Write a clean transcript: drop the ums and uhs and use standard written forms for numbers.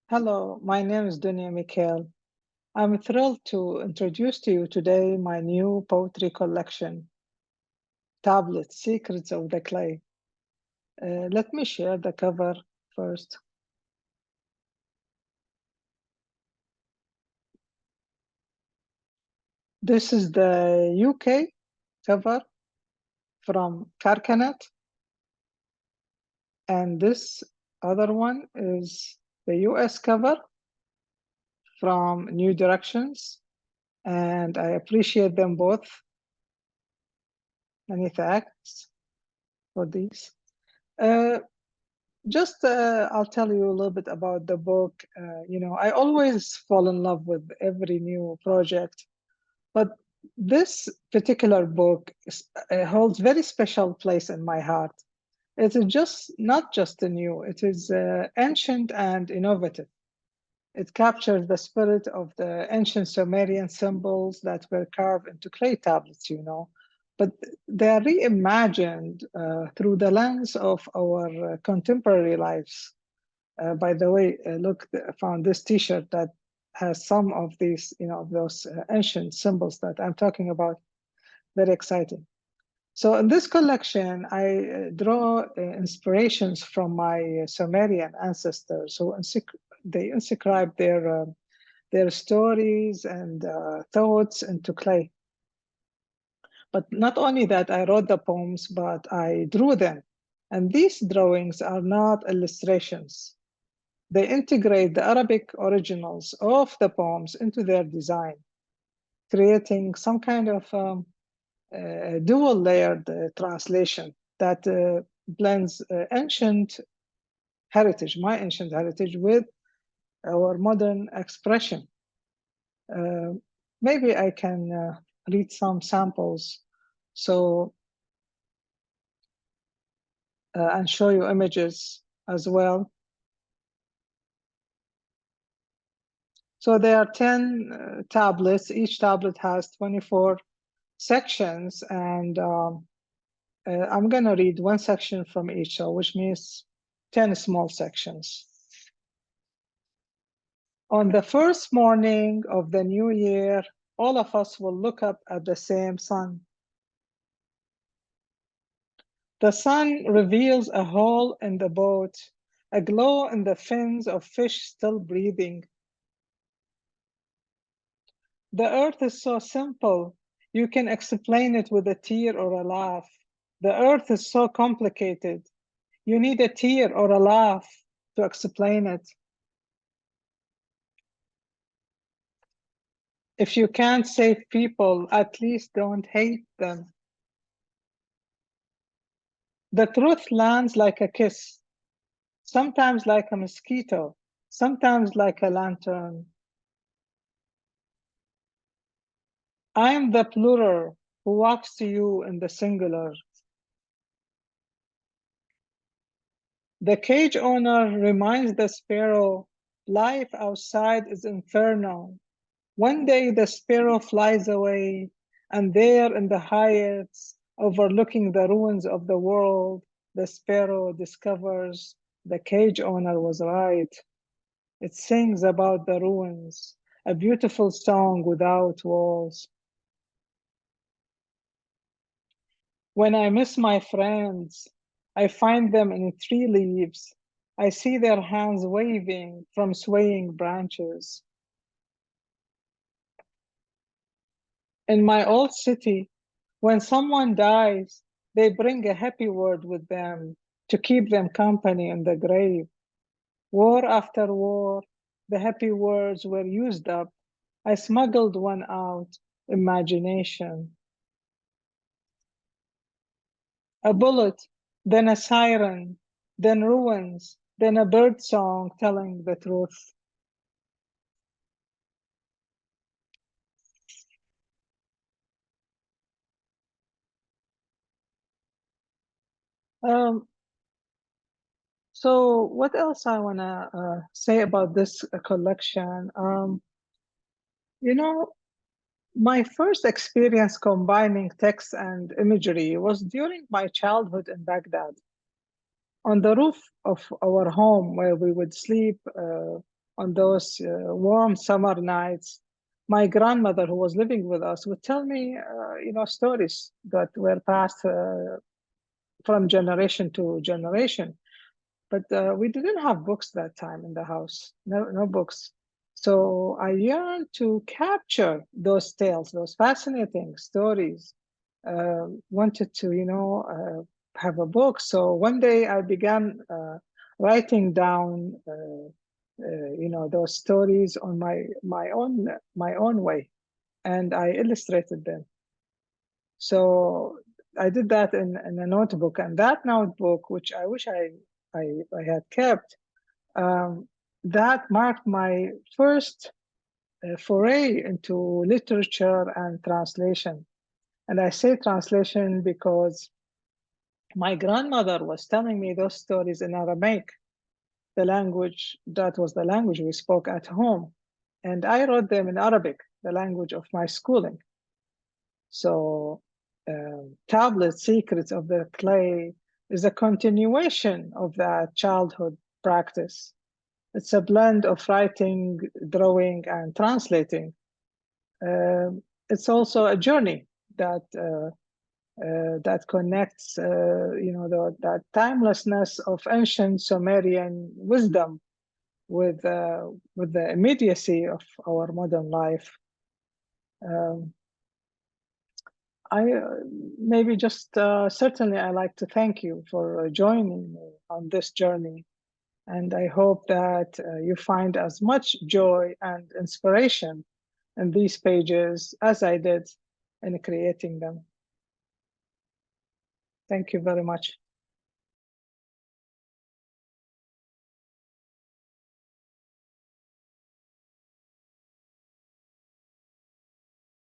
Hello, my name is Dunya Mikhail. I'm thrilled to introduce to you today my new poetry collection, Tablet Secrets of the Clay. Let me share the cover first. This is the UK cover from Carcanet, and this other one is the US cover from New Directions, and I appreciate them both. Many thanks for these. Uh, I'll tell you a little bit about the book. I always fall in love with every new project, but this particular book holds very special place in my heart. It is just not just a new; it is ancient and innovative. It captures the spirit of the ancient Sumerian symbols that were carved into clay tablets, but they're reimagined through the lens of our contemporary lives. By the way, look, I found this T-shirt that has some of these, those ancient symbols that I'm talking about. Very exciting. So in this collection, I draw inspirations from my Sumerian ancestors who they inscribed their stories and thoughts into clay. But not only that, I wrote the poems, but I drew them. And these drawings are not illustrations. They integrate the Arabic originals of the poems into their design, creating some kind of dual layered translation that blends my ancient heritage, with our modern expression. Uh, Maybe I can read some samples so and show you images as well. So there are 10 tablets. Each tablet has 24 sections, and I'm going to read one section from each, so which means 10 small sections. On the first morning of the new year, all of us will look up at the same sun. The sun reveals a hole in the boat, a glow in the fins of fish still breathing. The earth is so simple, you can explain it with a tear or a laugh. The earth is so complicated, you need a tear or a laugh to explain it. If you can't save people, at least don't hate them. The truth lands like a kiss, sometimes like a mosquito, sometimes like a lantern. I am the plural who walks to you in the singular. The cage owner reminds the sparrow, life outside is inferno. One day the sparrow flies away, and there in the heights, overlooking the ruins of the world, the sparrow discovers the cage owner was right. It sings about the ruins, a beautiful song without walls. When I miss my friends, I find them in tree leaves. I see their hands waving from swaying branches. In my old city, when someone dies, they bring a happy word with them to keep them company in the grave. War after war, the happy words were used up. I smuggled one out, imagination. A bullet, then a siren, then ruins, then a bird song telling the truth. Um, so what else I want to say about this collection? You know, my first experience combining text and imagery was during my childhood in Baghdad. On the roof of our home where we would sleep, on those warm summer nights, my grandmother, who was living with us, would tell me, stories that were passed from generation to generation. But we didn't have books that time in the house. No books. So I yearned to capture those tales, those fascinating stories. Wanted to, have a book. So one day I began writing down, those stories on my own way, and I illustrated them. So I did that in a notebook, and that notebook, which I wish I had kept, um, that marked my first foray into literature and translation. And I say translation because my grandmother was telling me those stories in Aramaic, the language that was the language we spoke at home. And I wrote them in Arabic, the language of my schooling. So, Tablet Secrets of the Clay is a continuation of that childhood practice. It's a blend of writing, drawing, and translating. It's also a journey that connects, that timelessness of ancient Sumerian wisdom with the immediacy of our modern life. Um, I maybe just certainly I like to thank you for joining me on this journey, and I hope that you find as much joy and inspiration in these pages as I did in creating them. Thank you very much.